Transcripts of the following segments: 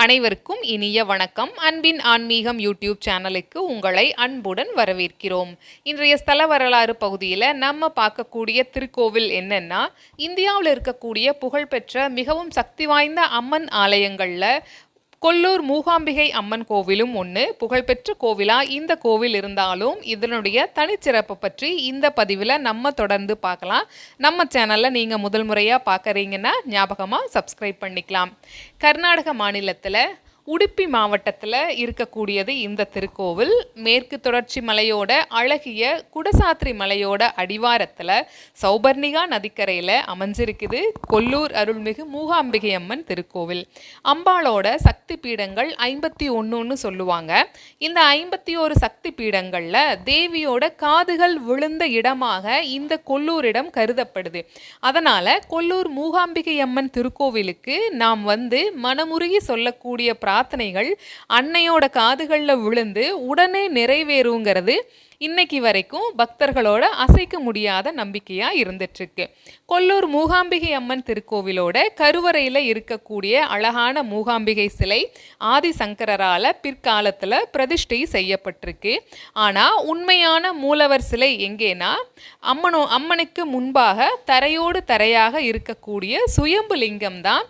அனைவருக்கும் இனிய வணக்கம். அன்பின் ஆன்மீகம் யூடியூப் சேனலுக்கு உங்களை அன்புடன் வரவேற்கிறோம். இன்றைய ஸ்தல வரலாறு பகுதியில் நம்ம பார்க்கக்கூடிய திருக்கோவில் என்னன்னா, இந்தியாவில் இருக்கக்கூடிய புகழ்பெற்ற மிகவும் சக்தி வாய்ந்த அம்மன் ஆலயங்களில் கொல்லூர் மூகாம்பிகை அம்மன் கோவிலும் ஒன்று. புகழ்பெற்ற கோவிலாக இந்த கோவில் இருந்தாலும் இதனுடைய தனிச்சிறப்பை பற்றி இந்த பதிவில் நம்ம தொடர்ந்து பார்க்கலாம். நம்ம சேனலில் நீங்கள் முதல் முறையாக பார்க்குறீங்கன்னா ஞாபகமாக சப்ஸ்கிரைப் பண்ணிக்கலாம். கர்நாடக மாநிலத்தில் உடுப்பி மாவட்டத்தில் இருக்கக்கூடியது இந்த திருக்கோவில். மேற்கு தொடர்ச்சி மலையோட அழகிய குடசாத்திரி மலையோட அடிவாரத்தில் சௌபர்ணிகா நதிக்கரையில் அமைஞ்சிருக்குது கொல்லூர் அருள்மிகு மூகாம்பிகை அம்மன் திருக்கோவில். அம்பாளோட சக்தி பீடங்கள் 51ன்னு சொல்லுவாங்க. இந்த 51 சக்தி பீடங்களில் தேவியோட காதுகள் விழுந்த இடமாக இந்த கொல்லூரிடம் கருதப்படுது. அதனால் கொல்லூர் மூகாம்பிகை அம்மன் திருக்கோவிலுக்கு நாம் மனமுருகி சொல்லக்கூடிய பிரார்த்தனைகள் அன்னையோட காதுகளில் விழுந்து உடனே நிறைவேறுங்கிறது இன்னைக்கு வரைக்கும் பக்தர்களோட அசைக்க முடியாத நம்பிக்கையா இருந்துட்டு. கொல்லூர் மூகாம்பிகை அம்மன் திருக்கோவிலோட கருவறையில் இருக்கக்கூடிய அழகான மூகாம்பிகை சிலை ஆதிசங்கரால பிற்காலத்தில் பிரதிஷ்டை செய்யப்பட்டிருக்கு. ஆனால் உண்மையான மூலவர் சிலை எங்கேனா அம்மனுக்கு முன்பாக தரையோடு தரையாக இருக்கக்கூடிய சுயம்பு லிங்கம் தான்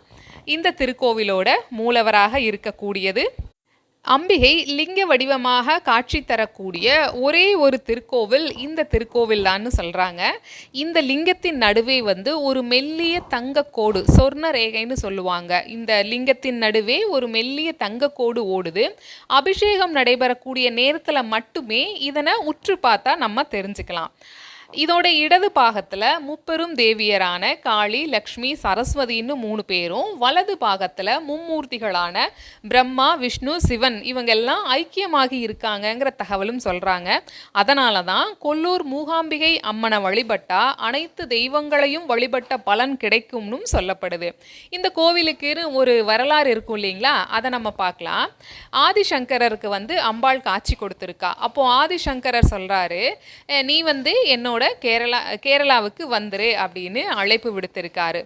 இந்த திருக்கோவிலோட மூலவராக இருக்கக்கூடியது. அம்பிகை லிங்க வடிவமாக காட்சி தரக்கூடிய ஒரே ஒரு திருக்கோவில் இந்த திருக்கோவில் தான்னு சொல்கிறாங்க. இந்த லிங்கத்தின் நடுவே ஒரு மெல்லிய தங்கக்கோடு, சொர்ண ரேகைன்னு சொல்லுவாங்க. இந்த லிங்கத்தின் நடுவே ஒரு மெல்லிய தங்கக்கோடு ஓடுது. அபிஷேகம் நடைபெறக்கூடிய நேரத்தில் மட்டுமே இதனை உற்று பார்த்தா நம்ம தெரிஞ்சுக்கலாம். இதோட இடது பாகத்தில் முப்பெரும் தேவியரான காளி, லக்ஷ்மி, சரஸ்வதின்னு 3 பேரும், வலது பாகத்தில் மும்மூர்த்திகளான பிரம்மா, விஷ்ணு, சிவன் இவங்கெல்லாம் ஐக்கியமாகி இருக்காங்கங்கிற தகவலும் சொல்கிறாங்க. அதனால தான் கொல்லூர் மூகாம்பிகை அம்மனை வழிபட்டா அனைத்து தெய்வங்களையும் வழிபட்ட பலன் கிடைக்கும்னு சொல்லப்படுது. இந்த கோவிலுக்கு ஒரு வரலாறு இருக்கும் இல்லைங்களா, அதை நம்ம பார்க்கலாம். ஆதிசங்கரருக்கு அம்பாள் காட்சி கொடுத்துருக்கா. அப்போது ஆதிசங்கரர் சொல்கிறாரு, நீ என்னோட கேரளாவுக்கு வந்துரு அப்படின்னு அழைப்பு விடுத்திருக்காரு.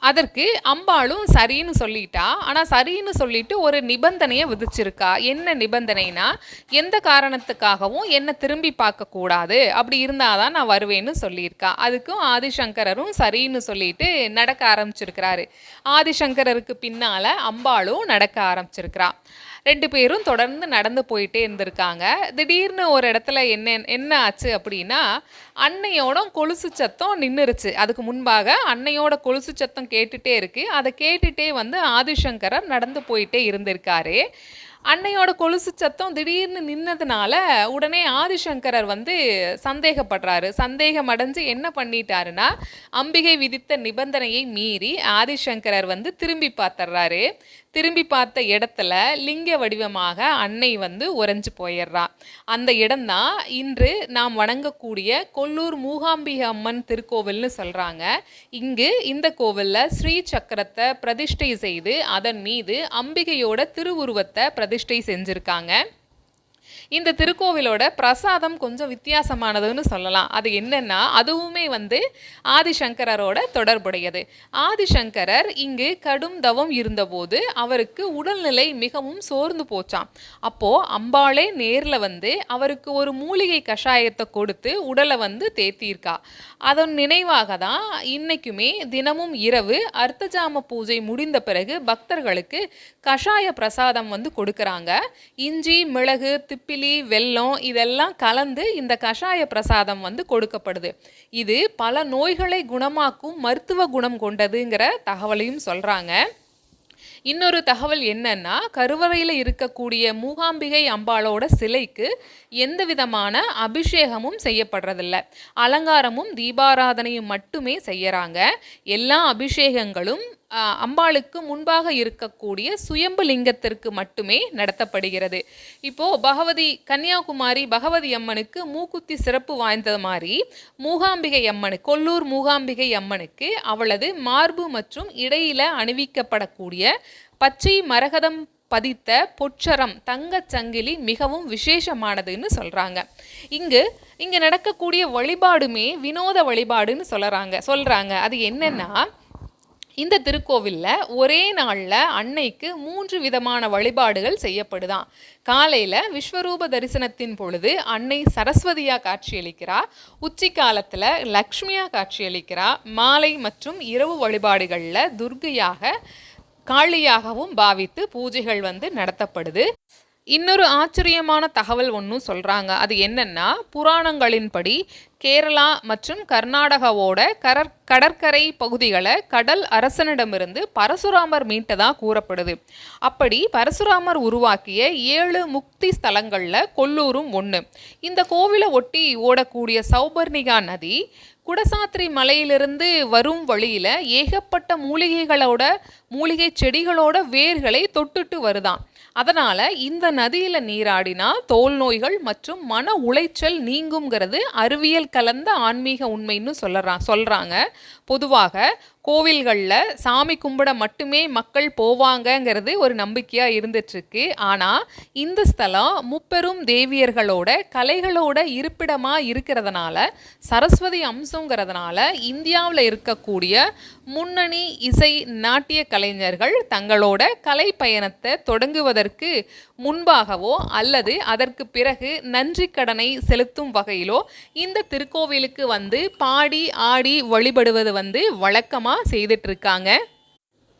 அதற்கு அம்பாளும் சரின்னு சொல்லிட்டா. ஆனால் சரின்னு சொல்லிட்டு ஒரு நிபந்தனையை விதிச்சிருக்கா. என்ன நிபந்தனைனா, எந்த காரணத்துக்காகவும் என்னை திரும்பி பார்க்கக்கூடாது, அப்படி இருந்தாதான் நான் வருவேன்னு சொல்லியிருக்கா. அதுக்கும் ஆதிசங்கரரும் சரின்னு சொல்லிட்டு நடக்க ஆரம்பிச்சிருக்கிறாரு. ஆதிசங்கரருக்கு பின்னால் அம்பாளும் நடக்க ஆரம்பிச்சிருக்கிறா. 2 பேரும் தொடர்ந்து நடந்து போயிட்டே இருந்திருக்காங்க. திடீர்னு ஒரு இடத்துல என்ன ஆச்சு அப்படின்னா, அன்னையோட கொலுசு சத்தம் நின்றுருச்சு. அதுக்கு முன்பாக அன்னையோட கொலுசு சத்தம் கேட்டுட்டே இருக்கு. அதை கேட்டுட்டே ஆதிசங்கரர் நடந்து போயிட்டே இருந்திருக்காரு. அன்னையோட கொலுசு சத்தம் திடீர்னு நின்னதுனால உடனே ஆதிசங்கரர் சந்தேகப்படுறாரு. சந்தேகம் அடைஞ்சு என்ன பண்ணிட்டாருன்னா, அம்பிகை விதித்த நிபந்தனையை மீறி ஆதிசங்கரர் திரும்பி பார்த்துறாரு. திரும்பி பார்த்த இடத்துல லிங்க வடிவமாக அன்னை உறைஞ்சு போயிடுறா. அந்த இடம்தான் இன்று நாம் வணங்கக்கூடிய கொல்லூர் மூகாம்பிகை அம்மன் திருக்கோவில்னு சொல்கிறாங்க. இங்கு இந்த கோவிலில் ஸ்ரீ சக்கரத்தை பிரதிஷ்டை செய்து அதன் மீது அம்பிகையோட திருவுருவத்தை பிரதிஷ்டை செஞ்சுருக்காங்க. இந்த திருக்கோவிலோட பிரசாதம் கொஞ்சம் வித்தியாசமானதுன்னு சொல்லலாம். அது என்னன்னா, அதுவுமே ஆதிசங்கரோட தொடர்புடையது. ஆதிசங்கரர் இங்கு கடும் தவம் இருந்தபோது அவருக்கு உடல்நிலை மிகவும் சோர்ந்து போச்சாம். அப்போ அம்பாளே நேரில் அவருக்கு ஒரு மூலிகை கஷாயத்தை கொடுத்து உடலை தேத்தியிருக்கா. அதன் நினைவாக தான் இன்னைக்குமே தினமும் இரவு அர்த்தஜாம பூஜை முடிந்த பிறகு பக்தர்களுக்கு கஷாய பிரசாதம் கொடுக்குறாங்க. இஞ்சி, மிளகு, திப்பிலி, வெல்லம் இதெல்லாம் கலந்து இந்த கஷாய பிரசாதம் கொடுக்கப்படுது. இது பல நோய்களை குணமாக்கும் மருத்துவ குணம் கொண்டதுங்கிற தகவலையும் சொல்றாங்க. இன்னொரு தகவல் என்னன்னா, கருவறையில் இருக்கக்கூடிய மூகாம்பிகை அம்பாளோட சிலைக்கு எந்த விதமான அபிஷேகமும் செய்யப்படுறதில்ல. அலங்காரமும் தீபாராதனையும் மட்டுமே செய்யறாங்க. எல்லா அபிஷேகங்களும் அம்பாளுக்கு முன்பாக இருக்கக்கூடிய சுயம்பு லிங்கத்திற்கு மட்டுமே நடத்தப்படுகிறது. இப்போது கன்னியாகுமரி பகவதி அம்மனுக்கு மூக்குத்தி சிறப்பு வாய்ந்தது மாதிரி மூகாம்பிகை அம்மனுக்கு, கொல்லூர் மூகாம்பிகை அம்மனுக்கு அவளது மார்பு மற்றும் இடையில அணிவிக்கப்படக்கூடிய பச்சை மரகதம் பதித்த பொற்சரம் தங்கச் சங்கிலி மிகவும் விசேஷமானதுன்னு சொல்கிறாங்க. இங்கே நடக்கக்கூடிய வழிபாடுமே வினோத வழிபாடுன்னு சொல்கிறாங்க. அது என்னென்னா, இந்த திருக்கோவிலில் ஒரே நாளில் அன்னைக்கு 3 விதமான வழிபாடுகள் செய்யப்படுதான். காலையில் விஸ்வரூப தரிசனத்தின் பொழுது அன்னை சரஸ்வதியாக காட்சியளிக்கிறா, உச்சி காலத்தில் லக்ஷ்மியாக காட்சியளிக்கிறா, மாலை மற்றும் இரவு வழிபாடுகளில் துர்க்கையாக காளியாகவும் பாவித்து பூஜைகள் நடத்தப்படுது. இன்னொரு ஆச்சரியமான தகவல் ஒன்றும் சொல்கிறாங்க. அது என்னென்னா, புராணங்களின்படி கேரளா மற்றும் கர்நாடகாவோட கடற்கரை பகுதிகளை கடல் அரசனிடமிருந்து பரசுராமர் மீட்டதாக கூறப்படுது. அப்படி பரசுராமர் உருவாக்கிய 7 முக்தி ஸ்தலங்களில் கொல்லூரும் ஒன்று. இந்த கோவிலை ஒட்டி ஓடக்கூடிய சௌபர்ணிகா நதி குடசாத்திரி மலையிலிருந்து வரும் வழியில் ஏகப்பட்ட மூலிகை செடிகளோட வேர்களை தொட்டுட்டு வருதான். அதனால் இந்த நதியில் நீராடினா தோல் நோய்கள் மற்றும் மன உளைச்சல் நீங்குங்கிறது அறிவியல் கலந்த ஆன்மீக உண்மைன்னு சொல்கிறாங்க. பொதுவாக கோவில்களில் சாமி கும்பிட மட்டுமே மக்கள் போவாங்கங்கிறது ஒரு நம்பிக்கையாக இருந்துட்டுருக்கு. ஆனால் இந்த ஸ்தலம் முப்பெரும் தேவியர்களோட கலைகளோட இருப்பிடமாக இருக்கிறதுனால, சரஸ்வதி அம்சங்கிறதுனால இந்தியாவில் இருக்கக்கூடிய முன்னணி இசை நாட்டிய கலைஞர்கள் தங்களோட கலை பயணத்தை தொடங்குவதற்கு முன்பாகவோ அல்லது அதற்கு பிறகு நன்றி கடனை செலுத்தும் வகையிலோ இந்த திருக்கோவிலுக்கு பாடி ஆடி வழிபடுவது வழக்கமாக செய்துட்டு இருக்காங்க.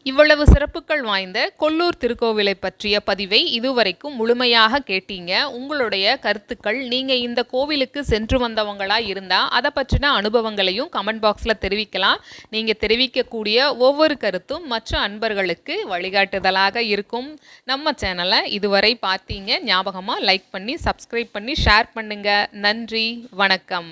இவ்வளவு சிறப்புகள் வாய்ந்த கொல்லூர் திருக்கோவிலை பற்றிய பதிவை இதுவரைக்கும் முழுமையாக கேட்டீங்க. உங்களுடைய கருத்துக்கள், நீங்கள் இந்த கோவிலுக்கு சென்று வந்தவங்களா இருந்தால் அதை பற்றின அனுபவங்களையும் கமெண்ட் பாக்ஸில் தெரிவிக்கலாம். நீங்கள் தெரிவிக்கக்கூடிய ஒவ்வொரு கருத்தும் மற்ற அன்பர்களுக்கு வழிகாட்டுதலாக இருக்கும். நம்ம சேனலை இதுவரை பார்த்தீங்க ஞாபகமாக லைக் பண்ணி சப்ஸ்கிரைப் பண்ணி ஷேர் பண்ணுங்கள். நன்றி, வணக்கம்.